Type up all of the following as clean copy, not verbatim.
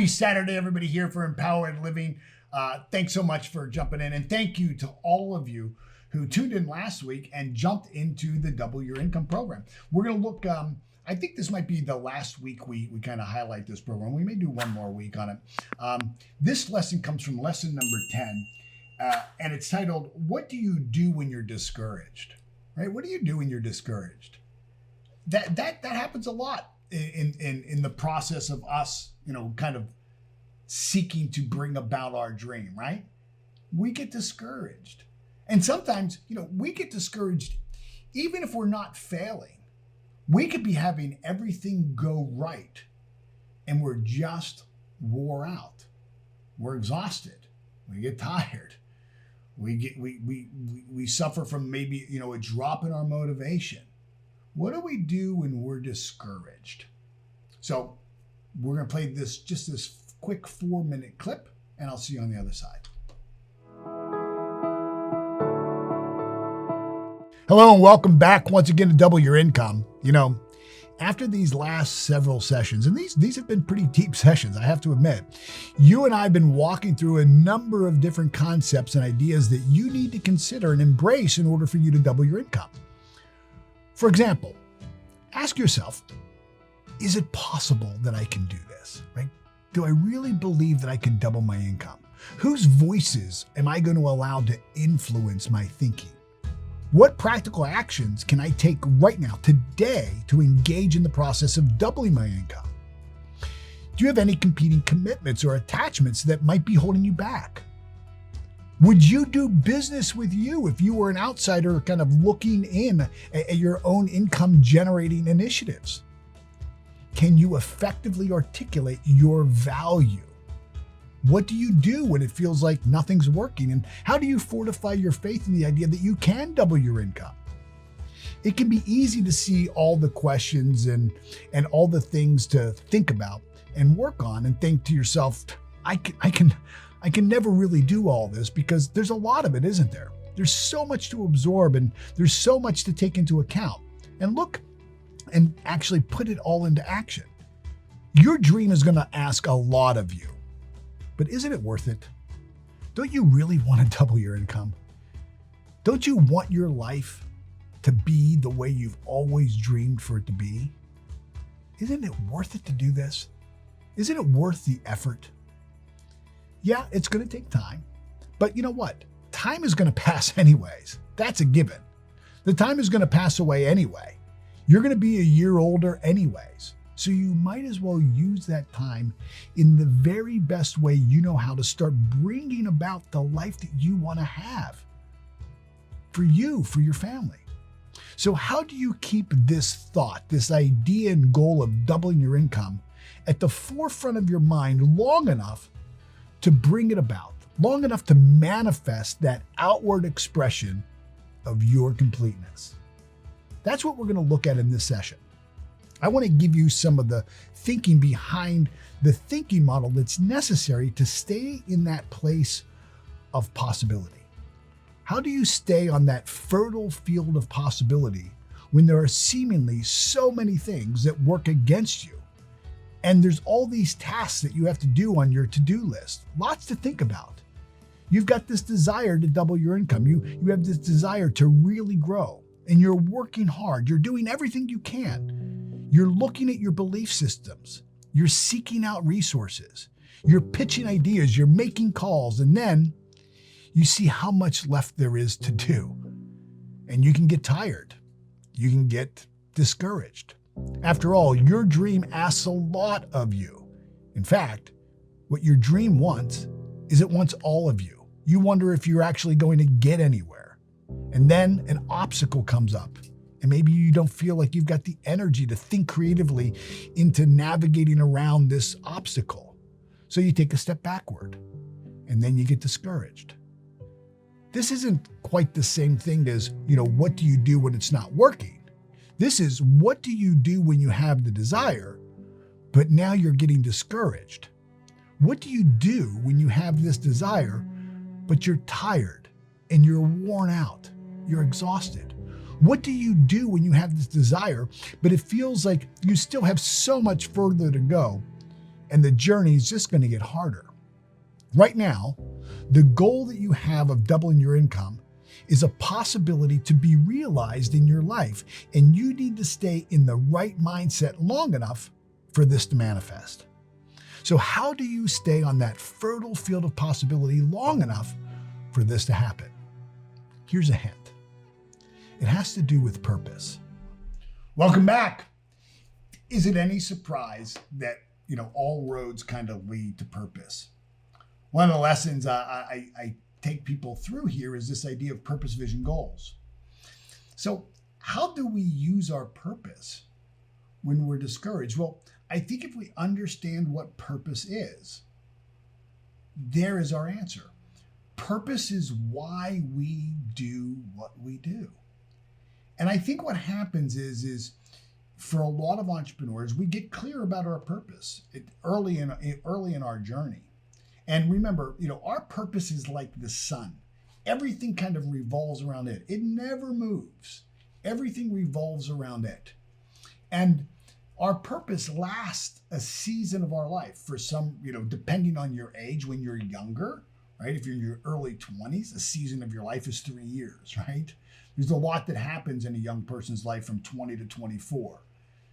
Saturday, everybody here for Empowered Living. Thanks so much for jumping in. And thank you to all of you who tuned in last week and jumped into the Double Your Income program. We're going to look, I think this might be the last week we kind of highlight this program. We may do one more week on it. This lesson comes from lesson number 10, and it's titled, What Do You Do When You're Discouraged? Right? What do you do when you're discouraged? That happens a lot in the process of us, kind of seeking to bring about our dream, right? We get discouraged. And sometimes, we get discouraged even if we're not failing. We could be having everything go right and we're just wore out. We're exhausted. We get tired. We suffer from maybe, a drop in our motivation. What do we do when we're discouraged? So we're going to play this quick 4-minute clip, and I'll see you on the other side. Hello and welcome back once again to Double Your Income. After these last several sessions, and these have been pretty deep sessions, I have to admit, you and I have been walking through a number of different concepts and ideas that you need to consider and embrace in order for you to double your income. For example, ask yourself, is it possible that I can do this, right? Do I really believe that I can double my income? Whose voices am I going to allow to influence my thinking? What practical actions can I take right now, today, to engage in the process of doubling my income? Do you have any competing commitments or attachments that might be holding you back? Would you do business with you if you were an outsider kind of looking in at your own income generating initiatives? Can you effectively articulate your value? What do you do when it feels like nothing's working? And how do you fortify your faith in the idea that you can double your income? It can be easy to see all the questions and all the things to think about and work on and think to yourself, I can never really do all this, because there's a lot of it, isn't there? There's so much to absorb and there's so much to take into account. And look, and actually put it all into action. Your dream is going to ask a lot of you, but isn't it worth it? Don't you really want to double your income? Don't you want your life to be the way you've always dreamed for it to be? Isn't it worth it to do this? Isn't it worth the effort? Yeah, it's going to take time, but you know what? Time is going to pass anyways. That's a given. The time is going to pass away anyway. You're going to be a year older anyways. So you might as well use that time in the very best way you know how to start bringing about the life that you want to have for you, for your family. So how do you keep this thought, this idea and goal of doubling your income at the forefront of your mind long enough to bring it about, long enough to manifest that outward expression of your completeness? That's what we're going to look at in this session. I want to give you some of the thinking behind the thinking model that's necessary to stay in that place of possibility. How do you stay on that fertile field of possibility when there are seemingly so many things that work against you? And there's all these tasks that you have to do on your to-do list. Lots to think about. You've got this desire to double your income. You have this desire to really grow. And you're working hard. You're doing everything you can. You're looking at your belief systems. You're seeking out resources. You're pitching ideas. You're making calls. And then you see how much left there is to do. And you can get tired. You can get discouraged. After all, your dream asks a lot of you. In fact, what your dream wants is it wants all of you. You wonder if you're actually going to get anywhere. And then an obstacle comes up, and maybe you don't feel like you've got the energy to think creatively into navigating around this obstacle. So you take a step backward, and then you get discouraged. This isn't quite the same thing as, what do you do when it's not working? This is, what do you do when you have the desire, but now you're getting discouraged? What do you do when you have this desire, but you're tired and you're worn out, you're exhausted? What do you do when you have this desire, but it feels like you still have so much further to go and the journey is just going to get harder. Right now, the goal that you have of doubling your income is a possibility to be realized in your life, and you need to stay in the right mindset long enough for this to manifest. So how do you stay on that fertile field of possibility long enough for this to happen? Here's a hint. It has to do with purpose. Welcome back. Is it any surprise that, all roads kind of lead to purpose? One of the lessons I take people through here is this idea of purpose, vision, goals. So how do we use our purpose when we're discouraged? Well, I think if we understand what purpose is, there is our answer. Purpose is why we do what we do. And I think what happens is for a lot of entrepreneurs, we get clear about our purpose early in our journey. And remember, our purpose is like the sun. Everything kind of revolves around it. It never moves. Everything revolves around it. And our purpose lasts a season of our life. For some, depending on your age, when you're younger, right? If you're in your early 20s, a season of your life is 3 years, right? There's a lot that happens in a young person's life from 20 to 24.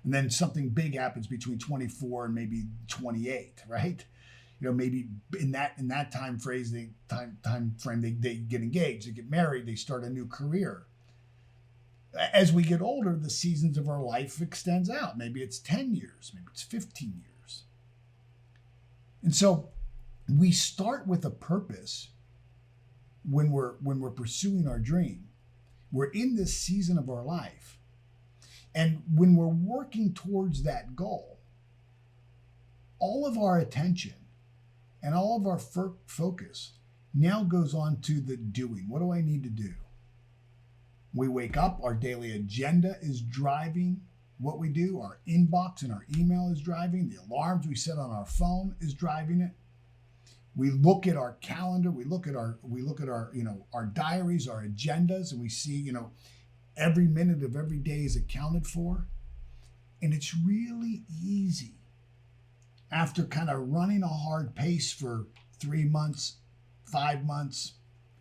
And then something big happens between 24 and maybe 28, right? Maybe in that time frame, they get engaged, they get married, they start a new career. As we get older, the seasons of our life extends out. Maybe it's 10 years, maybe it's 15 years. And so we start with a purpose when we're pursuing our dream. We're in this season of our life. And when we're working towards that goal, all of our attention and all of our focus now goes on to the doing. What do I need to do? We wake up, our daily agenda is driving what we do. Our inbox and our email is driving. The alarms we set on our phone is driving it. We look at our calendar, we look at our our diaries, our agendas, and we see, every minute of every day is accounted for. And it's really easy, after kind of running a hard pace for 3 months, 5 months,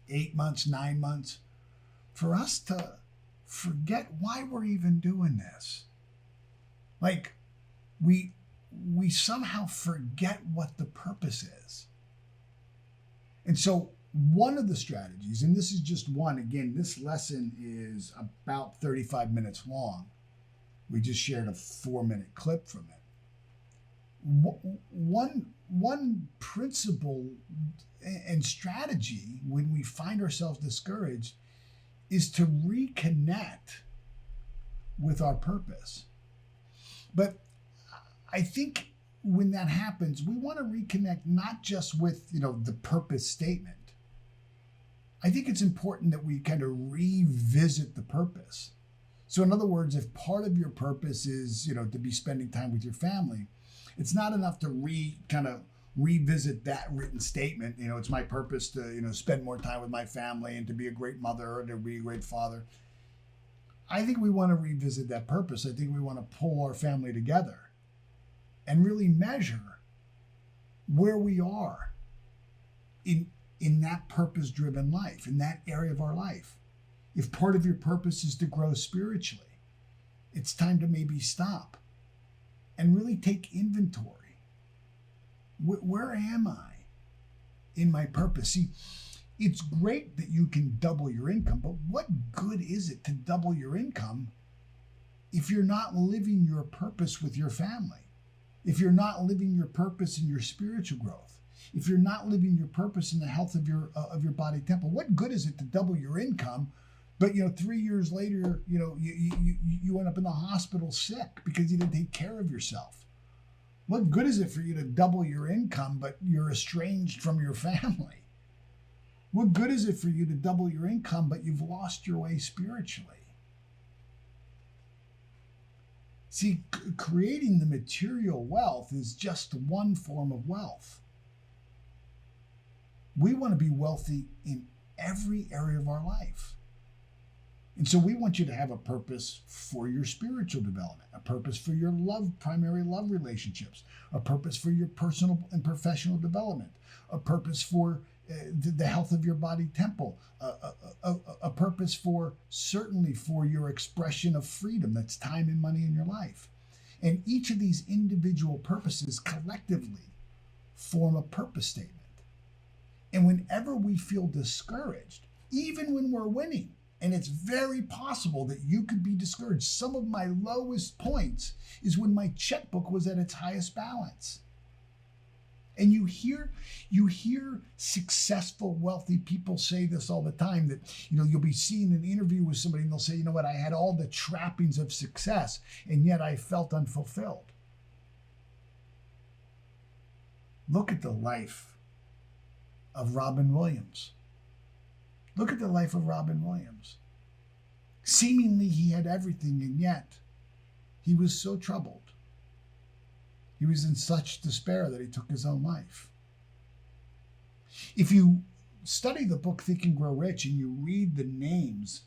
8 months, 9 months, for us to forget why we're even doing this. Like we somehow forget what the purpose is. And so one of the strategies, and this is just one, again, this lesson is about 35 minutes long. We just shared a 4-minute clip from it. One principle and strategy when we find ourselves discouraged is to reconnect with our purpose. But I think when that happens, we want to reconnect not just with, the purpose statement. I think it's important that we kind of revisit the purpose. So in other words, if part of your purpose is, to be spending time with your family, it's not enough to revisit that written statement. It's my purpose to, spend more time with my family and to be a great mother or to be a great father. I think we want to revisit that purpose. I think we want to pull our family together and really measure where we are in that purpose-driven life, in that area of our life. If part of your purpose is to grow spiritually, it's time to maybe stop and really take inventory. Where am I in my purpose? See, it's great that you can double your income, but what good is it to double your income if you're not living your purpose with your family? If you're not living your purpose in your spiritual growth? If you're not living your purpose in the health of your body temple? What good is it to double your income, but 3 years later, you end up in the hospital sick because you didn't take care of yourself? What good is it for you to double your income, but you're estranged from your family? What good is it for you to double your income, but you've lost your way spiritually? See, creating the material wealth is just one form of wealth. We want to be wealthy in every area of our life. And so we want you to have a purpose for your spiritual development, a purpose for your primary love relationships, a purpose for your personal and professional development, a purpose for the health of your body temple, a purpose certainly for your expression of freedom, that's time and money in your life. And each of these individual purposes collectively form a purpose statement. And whenever we feel discouraged, even when we're winning, and it's very possible that you could be discouraged. Some of my lowest points is when my checkbook was at its highest balance. And you hear successful, wealthy people say this all the time, that you'll be seeing an interview with somebody and they'll say, I had all the trappings of success and yet I felt unfulfilled. Look at the life of Robin Williams. Look at the life of Robin Williams. Seemingly he had everything, and yet he was so troubled. He was in such despair that he took his own life. If you study the book Think and Grow Rich and you read the names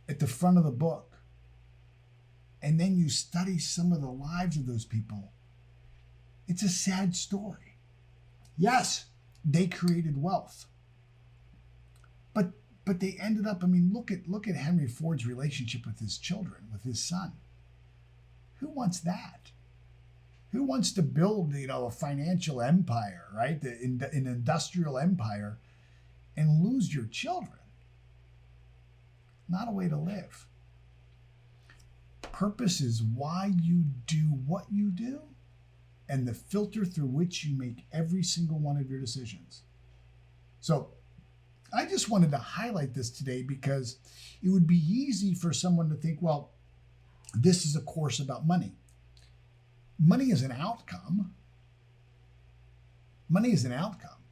at the front of the book, and then you study some of the lives of those people, it's a sad story. Yes, they created wealth. But they ended up, look at Henry Ford's relationship with his children, with his son. Who wants that? Who wants to build, a financial empire, right? An industrial empire, and lose your children? Not a way to live. Purpose is why you do what you do, and the filter through which you make every single one of your decisions. So I just wanted to highlight this today because it would be easy for someone to think, well, this is a course about money. Money is an outcome. Money is an outcome.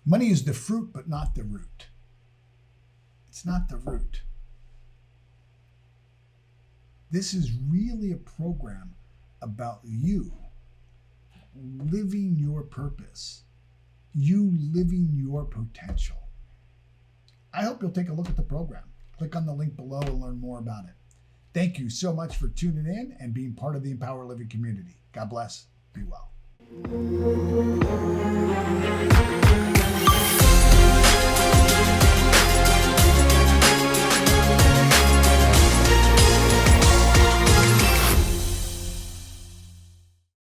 Money is the fruit, but not the root. It's not the root. This is really a program about you living your purpose, you living your potential. I hope you'll take a look at the program. Click on the link below and learn more about it. Thank you so much for tuning in and being part of the Empower Living community. God bless. Be well.